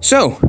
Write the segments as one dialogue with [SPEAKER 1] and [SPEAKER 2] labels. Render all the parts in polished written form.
[SPEAKER 1] So,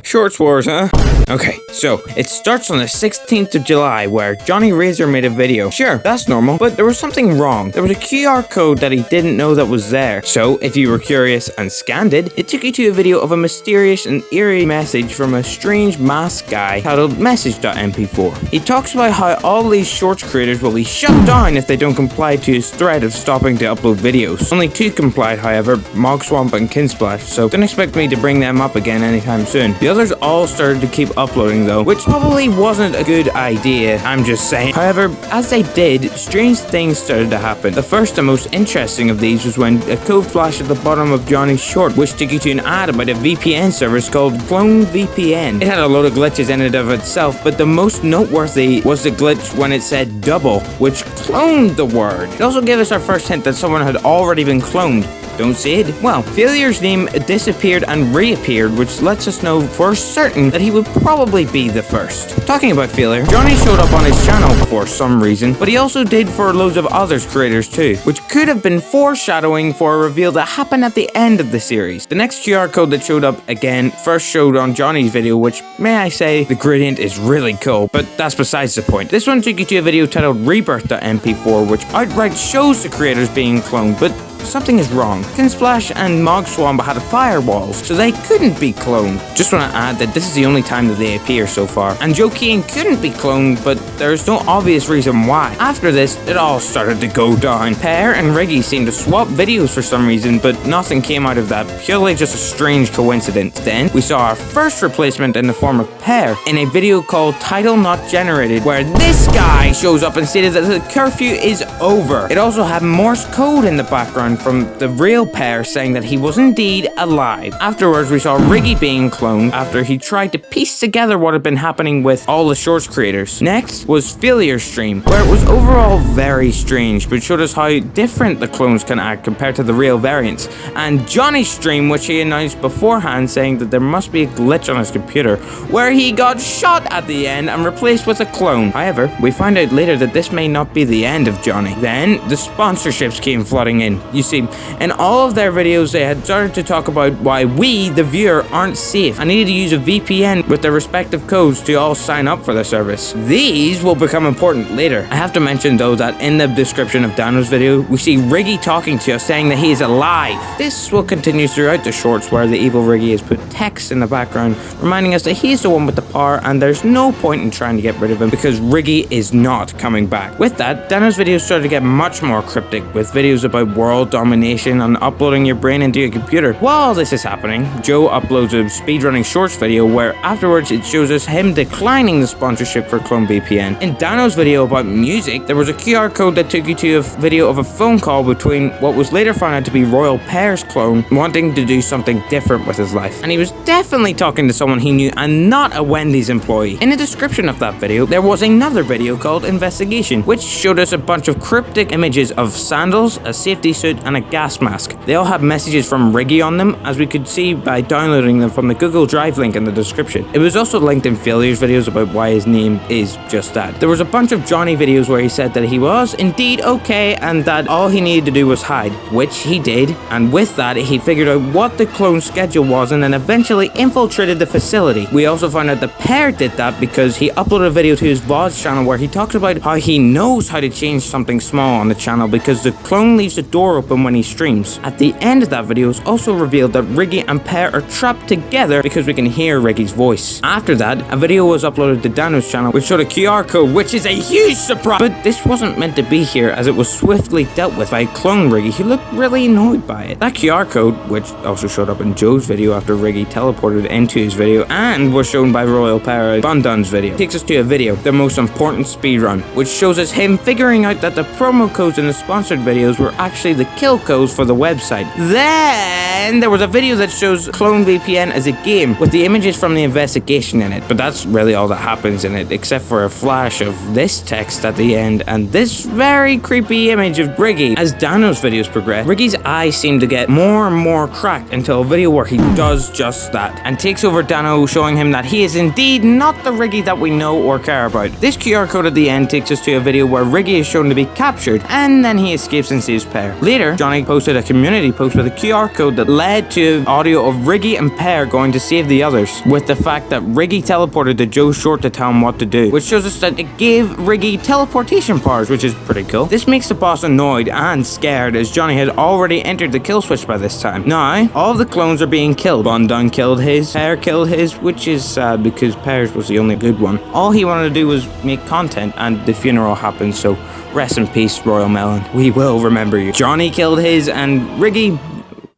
[SPEAKER 1] Shorts Wars, huh? Okay, so it starts on the 16th of July where Johnny Razor made a video. Sure, that's normal, but there was something wrong. There was a QR code that he didn't know that was there. So, if you were curious and scanned it, it took you to a video of a mysterious and eerie message from a strange masked guy titled message.mp4. He talks about how all these shorts creators will be shut down if they don't comply to his threat of stopping to upload videos. Only 2 complied, however, Mogswamp and Kinsplash, so don't expect me to bring them up again anytime soon. The others all started to keep uploading though, which probably wasn't a good idea, I'm just saying. However, as they did, strange things started to happen. The first and most interesting of these was when a code flashed at the bottom of Johnny's short, which took you to an ad about a VPN service called Clone VPN. It had a load of glitches in and of itself, but the most noteworthy was the glitch when it said double, which cloned the word. It also gave us our first hint that someone had already been cloned. Don't see it? Well, Failure's name disappeared and reappeared, which lets us know for certain that he would probably be the first. Talking about Failure, Johnny showed up on his channel for some reason, but he also did for loads of other creators too, which could have been foreshadowing for a reveal that happened at the end of the series. The next QR code that showed up again first showed on Johnny's video, which, may I say, the gradient is really cool, but that's besides the point. This one took you to a video titled Rebirth.mp4, which outright shows the creators being cloned, but something is wrong. Kinsplash and Mogswamp had firewalls, so they couldn't be cloned. Just want to add that this is the only time that they appear so far. And Joe Keane couldn't be cloned, but there's no obvious reason why. After this, it all started to go down. Pear and Riggy seemed to swap videos for some reason, but nothing came out of that, purely just a strange coincidence. Then, we saw our first replacement in the form of Pear in a video called Title Not Generated, where this guy shows up and stated that the curfew is over. It also had Morse code in the background from the real Pear saying that he was indeed alive. Afterwards, we saw Riggy being cloned after he tried to piece together what had been happening with all the shorts creators. Next was Failure's stream, where it was overall very strange, but showed us how different the clones can act compared to the real variants. And Johnny's stream, which he announced beforehand, saying that there must be a glitch on his computer, where he got shot at the end and replaced with a clone. However, we find out later that this may not be the end of Johnny. Then, the sponsorships came flooding in. You see, in all of their videos, they had started to talk about why we, the viewer, aren't safe and needed to use a VPN with their respective codes to all sign up for the service. These will become important later. I have to mention though that in the description of Dano's video, we see Riggy talking to us saying that he is alive. This will continue throughout the shorts where the evil Riggy has put text in the background reminding us that he's the one with the power and there's no point in trying to get rid of him because Riggy is not coming back. With that, Dano's videos started to get much more cryptic with videos about world domination and uploading your brain into your computer. While this is happening, Joe uploads a speedrunning shorts video where afterwards it shows us him declining the sponsorship for Clone VPN. In Dano's video about music, there was a QR code that took you to a video of a phone call between what was later found out to be Royal Pear's clone wanting to do something different with his life. And he was definitely talking to someone he knew and not a Wendy's employee. In the description of that video, there was another video called Investigation, which showed us a bunch of cryptic images of sandals, a safety suit, and a gas mask. They all have messages from Riggy on them, as we could see by downloading them from the Google Drive link in the description. It was also linked in Failure's videos about why his name is just that. There was a bunch of Johnny videos where he said that he was indeed okay and that all he needed to do was hide, which he did, and with that he figured out what the clone schedule was and then eventually infiltrated the facility. We also found out that Pear did that because he uploaded a video to his VODs channel where he talks about how he knows how to change something small on the channel because the clone leaves the door open when he streams. At the end of that video, it's also revealed that Riggy and Pear are trapped together because we can hear Riggy's voice. After that, a video was uploaded to Dano's channel which showed a QR code, which is a huge surprise. But this wasn't meant to be here as it was swiftly dealt with by Clone Riggy, who looked really annoyed by it. That QR code, which also showed up in Joe's video after Riggy teleported into his video and was shown by Royal Pear Bundun's video, takes us to a video, the most important speedrun, which shows us him figuring out that the promo codes in the sponsored videos were actually the kill codes for the website. Then there was a video that shows Clone VPN as a game with the images from the investigation in it, but that's really all that happens in it except for a flash of this text at the end and this very creepy image of Riggy. As Dano's videos progress, Riggy's eyes seem to get more and more cracked until a video where he does just that and takes over Dano, showing him that he is indeed not the Riggy that we know or care about. This QR code at the end takes us to a video where Riggy is shown to be captured and then he escapes and saves Pear. Later later, Johnny posted a community post with a QR code that led to audio of Riggy and Pear going to save the others, with the fact that Riggy teleported to Joe Short to tell him what to do, which shows us that it gave Riggy teleportation powers, which is pretty cool. This makes the boss annoyed and scared, as Johnny had already entered the kill switch by this time. Now, all of the clones are being killed. Bundun killed his, Pear killed his, which is sad because Pear's was the only good one. All he wanted to do was make content, and the funeral happened, so rest in peace, Royal Melon. We will remember you. Johnny killed his, and Riggy,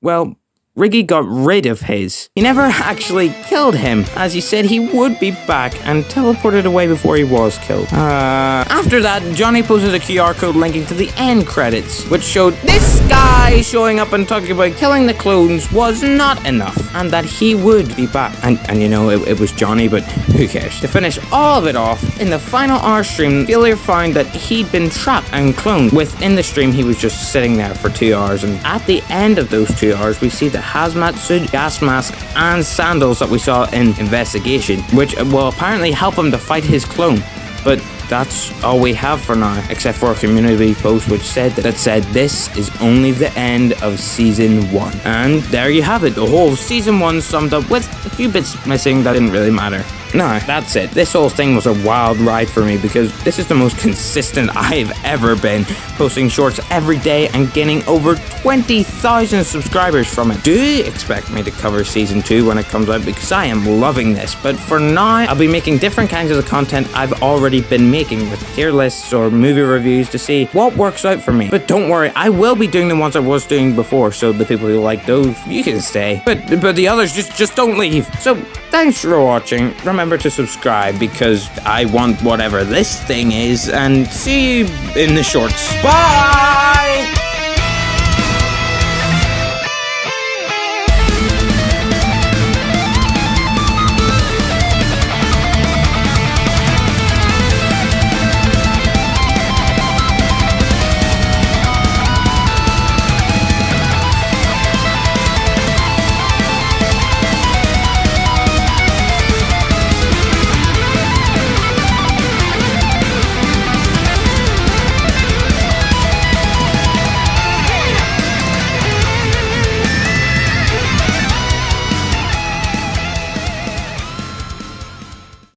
[SPEAKER 1] well, Riggy got rid of his. He never actually killed him, as he said he would be back and teleported away before he was killed. After that, Johnny posted a QR code linking to the end credits, which showed this guy showing up and talking about killing the clones was not enough, and that he would be back. And you know, it was Johnny, but who cares? To finish all of it off, in the final hour stream, Failure found that he'd been trapped and cloned. Within the stream, he was just sitting there for 2 hours, and at the end of those 2 hours, we see the hazmat suit, gas mask, and sandals that we saw in Investigation, which will apparently help him to fight his clone. But that's all we have for now, except for a community post which said this is only the end of season 1. And there you have it, the whole season 1 summed up with a few bits missing that didn't really matter. No, that's it. This whole thing was a wild ride for me because this is the most consistent I've ever been, posting shorts every day and gaining over 20,000 subscribers from it. Do expect me to cover season 2 when it comes out because I am loving this, but for now, I'll be making different kinds of the content I've already been making with tier lists or movie reviews to see what works out for me. But don't worry, I will be doing the ones I was doing before, so the people who like those, you can stay. But the others, just don't leave. So, thanks for watching. Remember to subscribe because I want whatever this thing is, and see you in the shorts. Bye!